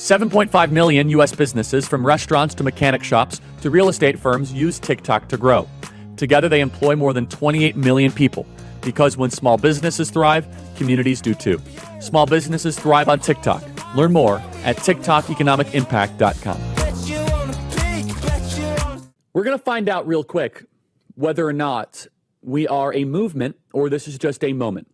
7.5 million U.S. businesses, from restaurants to mechanic shops to real estate firms, use TikTok to grow. Together, they employ more than 28 million people. Because when small businesses thrive, communities do too. Small businesses thrive on TikTok. Learn more at TikTokeconomicimpact.com. We're going to find out real quick whether or not we are a movement or this is just a moment.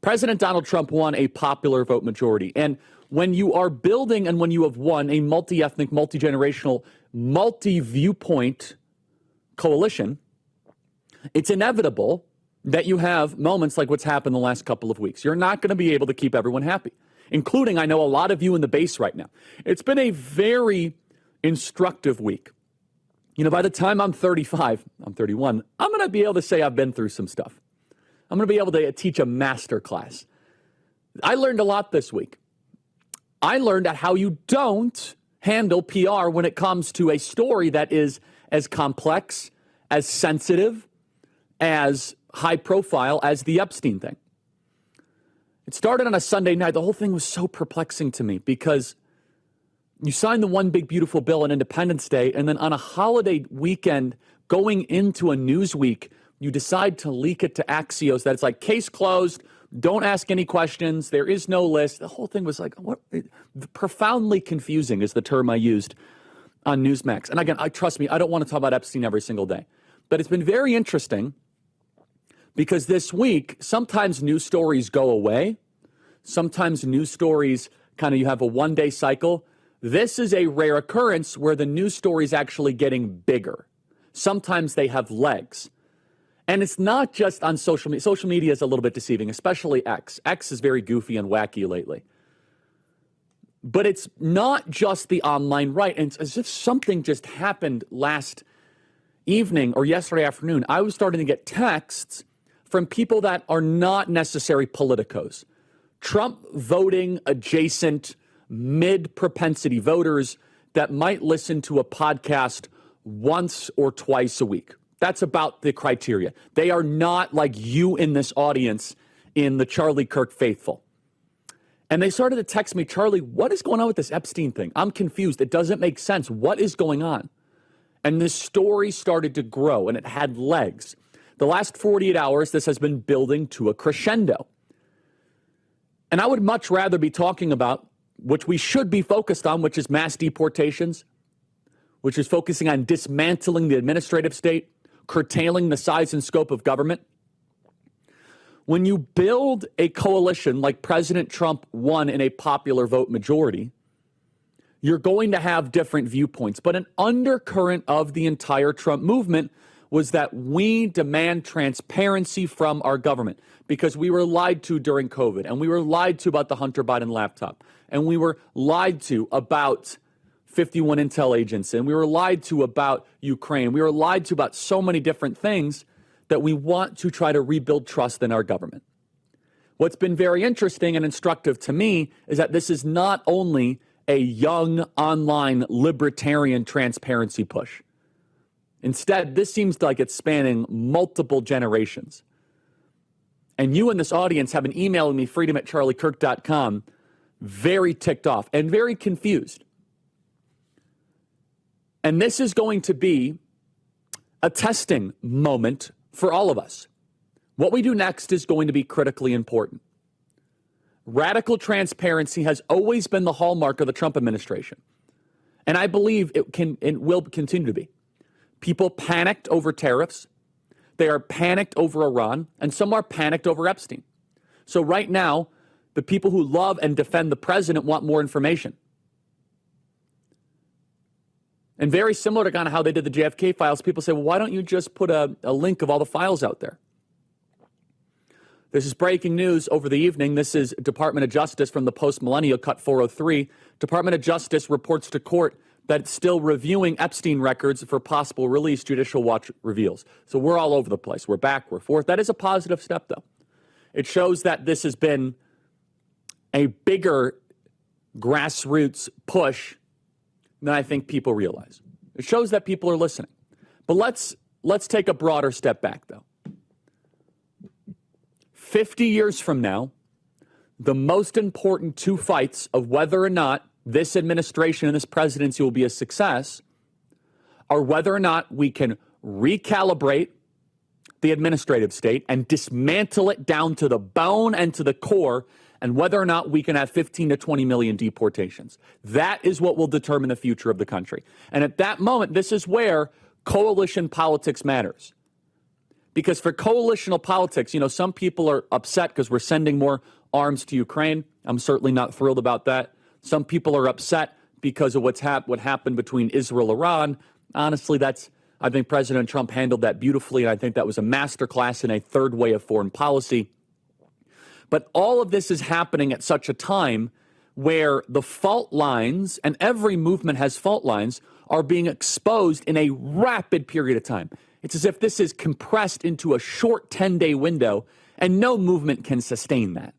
President Donald Trump won a popular vote majority. And when you are building and when you have won a multi-ethnic, multi-generational, multi-viewpoint coalition, it's inevitable that you have moments like what's happened the last couple of weeks. You're not going to be able to keep everyone happy, including, I know, a lot of you in the base right now. It's been a very instructive week. You know, by the time I'm 35, I'm 31, I'm going to be able to say I've been through some stuff. I'm going to be able to teach a master class. I learned a lot this week. I learned how you don't handle PR when it comes to a story that is as complex, as sensitive, as high profile as the Epstein thing. It started on a Sunday night. The whole thing was so perplexing to me because you signed the one big beautiful bill on Independence Day, and then on a holiday weekend going into a news week, you decide to leak it to Axios that it's like case closed, don't ask any questions, there is no list. The whole thing was like, what? Profoundly confusing is the term I used on Newsmax. And again, trust me, I don't want to talk about Epstein every single day, but it's been very interesting. Because this week, sometimes news stories go away. Sometimes news stories you have a one-day cycle. This is a rare occurrence where the news story is actually getting bigger. Sometimes they have legs. And it's not just on social media. Social media is a little bit deceiving, especially X. X is very goofy and wacky lately. But it's not just the online right. And it's as if something just happened last evening or yesterday afternoon. I was starting to get texts from people that are not necessary politicos, Trump voting adjacent mid-propensity voters that might listen to a podcast once or twice a week. That's about the criteria. They are not like you in this audience in the Charlie Kirk faithful. And they started to text me, Charlie, what is going on with this Epstein thing? I'm confused. It doesn't make sense. What is going on? And this story started to grow, and it had legs. The last 48 hours, this has been building to a crescendo. And I would much rather be talking about, which we should be focused on, which is mass deportations, which is focusing on dismantling the administrative state, curtailing the size and scope of government. When you build a coalition like President Trump won in a popular vote majority, you're going to have different viewpoints. But an undercurrent of the entire Trump movement was that we demand transparency from our government because we were lied to during COVID, and we were lied to about the Hunter Biden laptop, and we were lied to about 51 intel agents, and we were lied to about Ukraine. We were lied to about so many different things that we want to try to rebuild trust in our government. What's been very interesting and instructive to me is that this is not only a young online libertarian transparency push. Instead, this seems like it's spanning multiple generations. And you in this audience have been emailing me, freedom@charliekirk.com, very ticked off and very confused. And this is going to be a testing moment for all of us. What we do next is going to be critically important. Radical transparency has always been the hallmark of the Trump administration. And I believe it can and will continue to be. People panicked over tariffs. They are panicked over Iran, and some are panicked over Epstein. So right now, the people who love and defend the president want more information. And very similar to kind of how they did the JFK files, people say, well, why don't you just put a link of all the files out there? This is breaking news over the evening. This is Department of Justice from the post-millennial Cut 403. Department of Justice reports to court that it's still reviewing Epstein records for possible release, Judicial Watch reveals. So we're all over the place. We're back, we're forth. That is a positive step, though. It shows that this has been a bigger grassroots push than I think people realize. It shows that people are listening. But let's take a broader step back, though. 50 years from now, the most important two fights of whether or not this administration and this presidency will be a success are whether or not we can recalibrate the administrative state and dismantle it down to the bone and to the core, and whether or not we can have 15 to 20 million deportations. That is what will determine the future of the country. And at that moment, this is where coalition politics matters. Because for coalitional politics, some people are upset because we're sending more arms to Ukraine. I'm certainly not thrilled about that. Some people are upset because of what happened between Israel and Iran. Honestly, I think President Trump handled that beautifully, and I think that was a masterclass in a third way of foreign policy. But all of this is happening at such a time where the fault lines, and every movement has fault lines, are being exposed in a rapid period of time. It's as if this is compressed into a short 10-day window, and no movement can sustain that.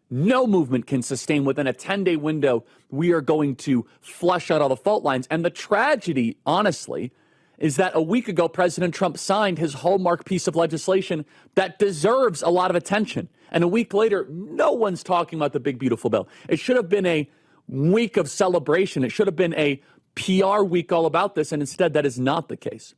No movement can sustain within a 10-day window. We are going to flush out all the fault lines. And the tragedy, honestly, is that a week ago, President Trump signed his hallmark piece of legislation that deserves a lot of attention. And a week later, no one's talking about the big, beautiful bill. It should have been a week of celebration. It should have been a PR week all about this. And instead, that is not the case.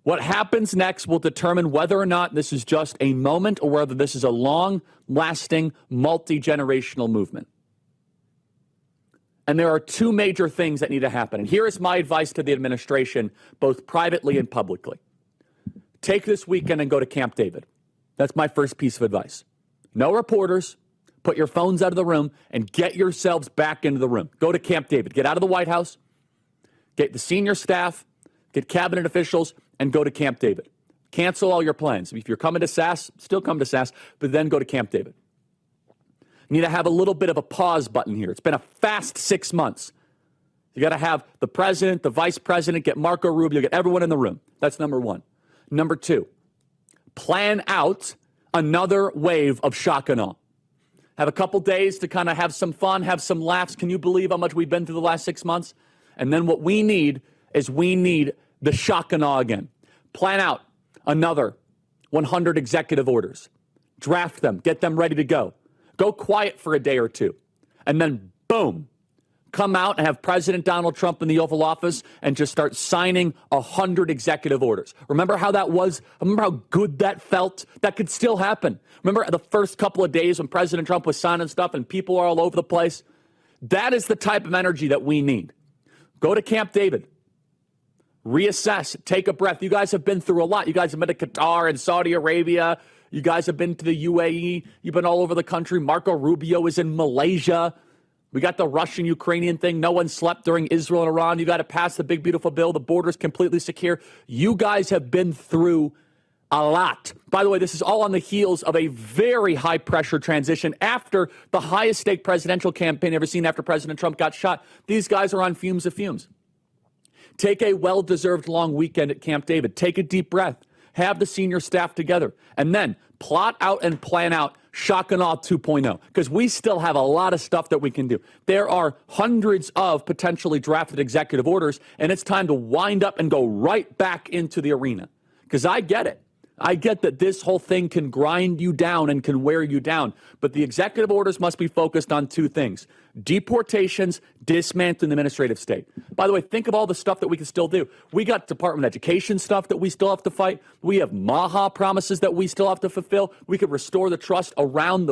What happens next will determine whether or not this is just a moment or whether this is a long-lasting, multi-generational movement. And there are two major things that need to happen. And here is my advice to the administration, both privately and publicly. Take this weekend and go to Camp David. That's my first piece of advice. No reporters. Put your phones out of the room and get yourselves back into the room. Go to Camp David. Get out of the White House. Get the senior staff. Get cabinet officials and go to Camp David. Cancel all your plans. If you're coming to SAS, still come to SAS, but then go to Camp David. You need to have a little bit of a pause button here. It's been a fast 6 months. You got to have the president, the vice president, get Marco Rubio, get everyone in the room. That's number one. Number two, plan out another wave of shock and awe. Have a couple days to kind of have some fun, have some laughs. Can you believe how much we've been through the last 6 months? And then what we need is the shock and awe again. Plan out another 100 executive orders. Draft them. Get them ready to go. Go quiet for a day or two. And then, boom, come out and have President Donald Trump in the Oval Office and just start signing 100 executive orders. Remember how that was? Remember how good that felt? That could still happen. Remember the first couple of days when President Trump was signing stuff and people are all over the place? That is the type of energy that we need. Go to Camp David. Reassess. Take a breath. You guys have been through a lot. You guys have been to Qatar and Saudi Arabia. You guys have been to the UAE. You've been all over the country. Marco Rubio is in Malaysia. We got the Russian-Ukrainian thing. No one slept during Israel and Iran. You got to pass the big, beautiful bill. The border's completely secure. You guys have been through a lot. By the way, this is all on the heels of a very high-pressure transition after the highest-stake presidential campaign ever seen after President Trump got shot. These guys are on fumes of fumes. Take a well-deserved long weekend at Camp David. Take a deep breath. Have the senior staff together. And then plot out and plan out shock and awe 2.0, because we still have a lot of stuff that we can do. There are hundreds of potentially drafted executive orders, and it's time to wind up and go right back into the arena. Because I get it. I get that this whole thing can grind you down and can wear you down, but the executive orders must be focused on two things: deportations, dismantling the administrative state. By the way, think of all the stuff that we can still do. We got Department of Education stuff that we still have to fight. We have MAHA promises that we still have to fulfill. We could restore the trust around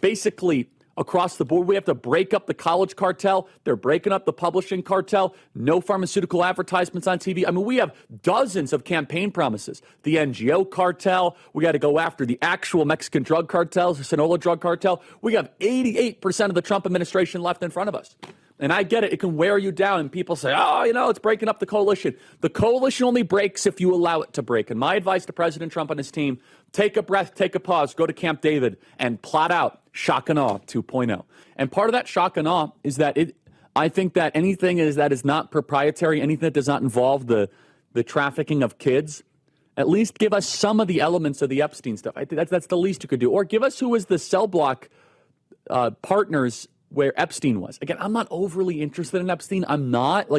basically across the board. We have to break up the college cartel. They're breaking up the publishing cartel. No pharmaceutical advertisements on TV. I mean, we have dozens of campaign promises. The NGO cartel. We got to go after the actual Mexican drug cartels, the Sinaloa drug cartel. We have 88% of the Trump administration left in front of us. And I get it. It can wear you down. And people say, oh, it's breaking up the coalition. The coalition only breaks if you allow it to break. And my advice to President Trump and his team, take a breath, take a pause, go to Camp David and plot out shock and awe 2.0. And part of that shock and awe is that I think that anything that is not proprietary, anything that does not involve the trafficking of kids, at least give us some of the elements of the Epstein stuff. I think that's the least you could do. Or give us who was the cell block partners where Epstein was. Again, I'm not overly interested in Epstein. I'm not.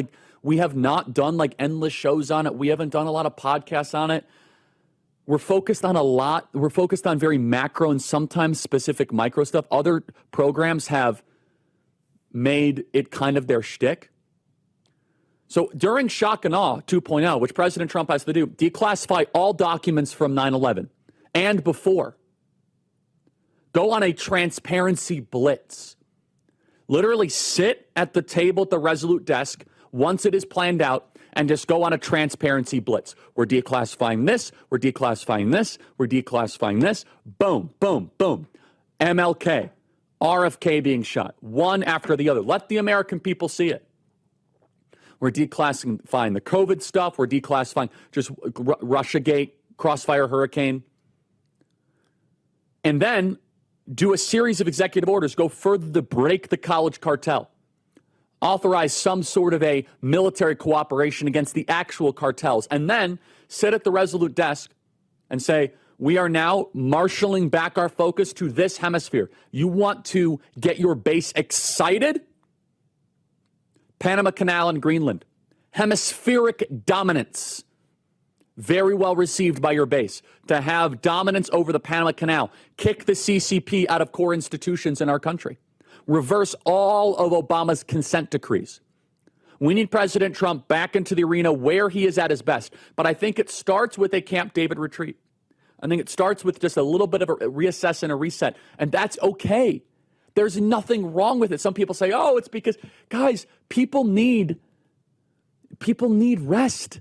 We have not done endless shows on it. We haven't done a lot of podcasts on it. We're focused on a lot. We're focused on very macro and sometimes specific micro stuff. Other programs have made it kind of their shtick. So during shock and awe 2.0, which President Trump has to do, declassify all documents from 9/11 and before. Go on a transparency blitz. Literally sit at the table at the Resolute desk once it is planned out and just go on a transparency blitz. We're declassifying this. We're declassifying this. We're declassifying this. Boom, boom, boom. MLK, RFK being shot, one after the other. Let the American people see it. We're declassifying the COVID stuff. We're declassifying just Russiagate, Crossfire Hurricane. And then do a series of executive orders, go further to break the college cartel. Authorize some sort of a military cooperation against the actual cartels. And then sit at the Resolute desk and say, we are now marshaling back our focus to this hemisphere. You want to get your base excited? Panama Canal and Greenland. Hemispheric dominance. Very well received by your base. To have dominance over the Panama Canal. Kick the CCP out of core institutions in our country. Reverse all of Obama's consent decrees. We need President Trump back into the arena where he is at his best. But I think it starts with a Camp David retreat. I think it starts with just a little bit of a reassess and a reset. And that's okay. There's nothing wrong with it. Some people say, oh, it's because, guys, people need rest.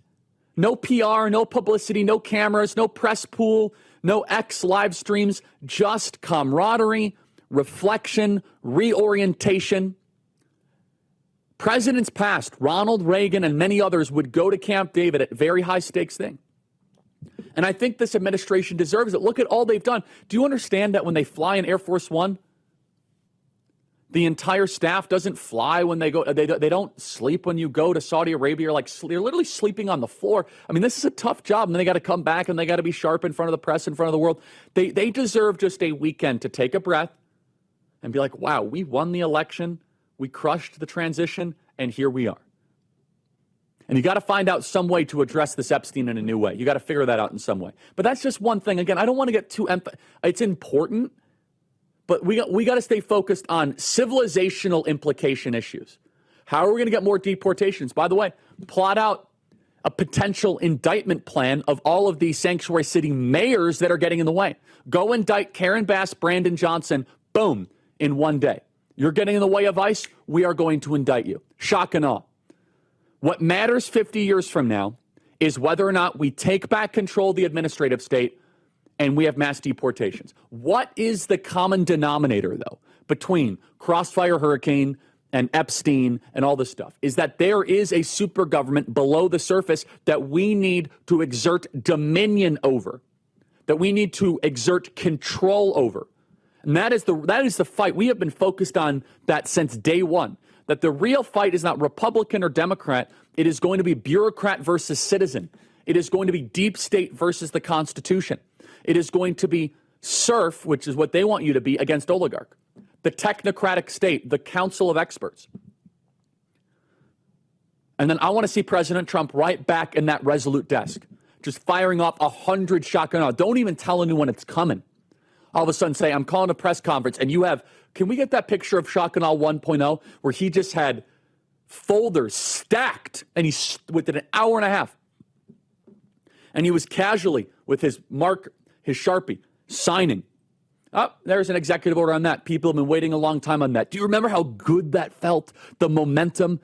No PR, no publicity, no cameras, no press pool, no X live streams, just camaraderie, reflection, reorientation. Presidents past, Ronald Reagan and many others, would go to Camp David at very high stakes thing. And I think this administration deserves it. Look at all they've done. Do you understand that when they fly in Air Force One, the entire staff doesn't fly when they go, they don't sleep when you go to Saudi Arabia. They're literally sleeping on the floor. I mean, this is a tough job, and then they got to come back and they got to be sharp in front of the press, in front of the world. They deserve just a weekend to take a breath and be like, wow, we won the election, we crushed the transition, and here we are. And you got to find out some way to address this Epstein in a new way. You got to figure that out in some way. But that's just one thing. Again, I don't want to get too it's important. But we got to stay focused on civilizational implication issues. How are we going to get more deportations? By the way, plot out a potential indictment plan of all of these sanctuary city mayors that are getting in the way. Go indict Karen Bass, Brandon Johnson, boom, in one day. You're getting in the way of ICE, we are going to indict you. Shock and awe. What matters 50 years from now is whether or not we take back control of the administrative state and we have mass deportations. What is the common denominator, though, between Crossfire Hurricane and Epstein and all this stuff? Is that there is a super government below the surface that we need to exert dominion over, that we need to exert control over. And that is the fight. We have been focused on that since day one, that the real fight is not Republican or Democrat. It is going to be bureaucrat versus citizen. It is going to be deep state versus the Constitution. It is going to be serf, which is what they want you to be, against oligarch. The technocratic state, the council of experts. And then I want to see President Trump right back in that Resolute desk, just firing off 100 shotgun. Don't even tell anyone it's coming. All of a sudden say, I'm calling a press conference, and you have, can we get that picture of Shotgun 1.0 where he just had folders stacked, and he's within an hour and a half. And he was casually with his marker, his Sharpie, signing. Oh, there's an executive order on that. People have been waiting a long time on that. Do you remember how good that felt? The momentum.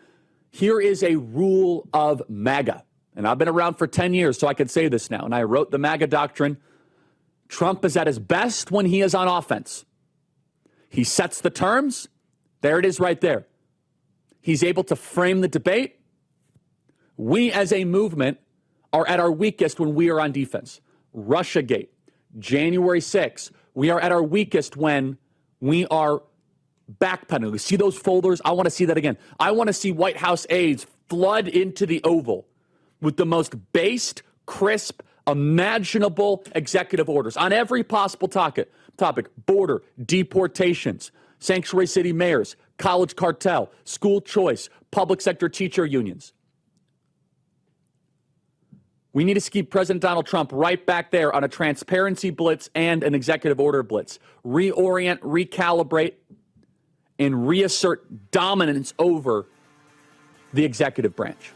Here is a rule of MAGA. And I've been around for 10 years, so I can say this now. And I wrote the MAGA doctrine. Trump is at his best when he is on offense. He sets the terms. There it is right there. He's able to frame the debate. We as a movement are at our weakest when we are on defense. Russiagate, January 6th, we are at our weakest when we are backpedaling. You see those folders? I want to see that again. I want to see White House aides flood into the Oval with the most based, crisp, imaginable executive orders on every possible topic. Border, deportations, sanctuary city mayors, college cartel, school choice, public sector teacher unions. We need to keep President Donald Trump right back there on a transparency blitz and an executive order blitz. Reorient, recalibrate, and reassert dominance over the executive branch.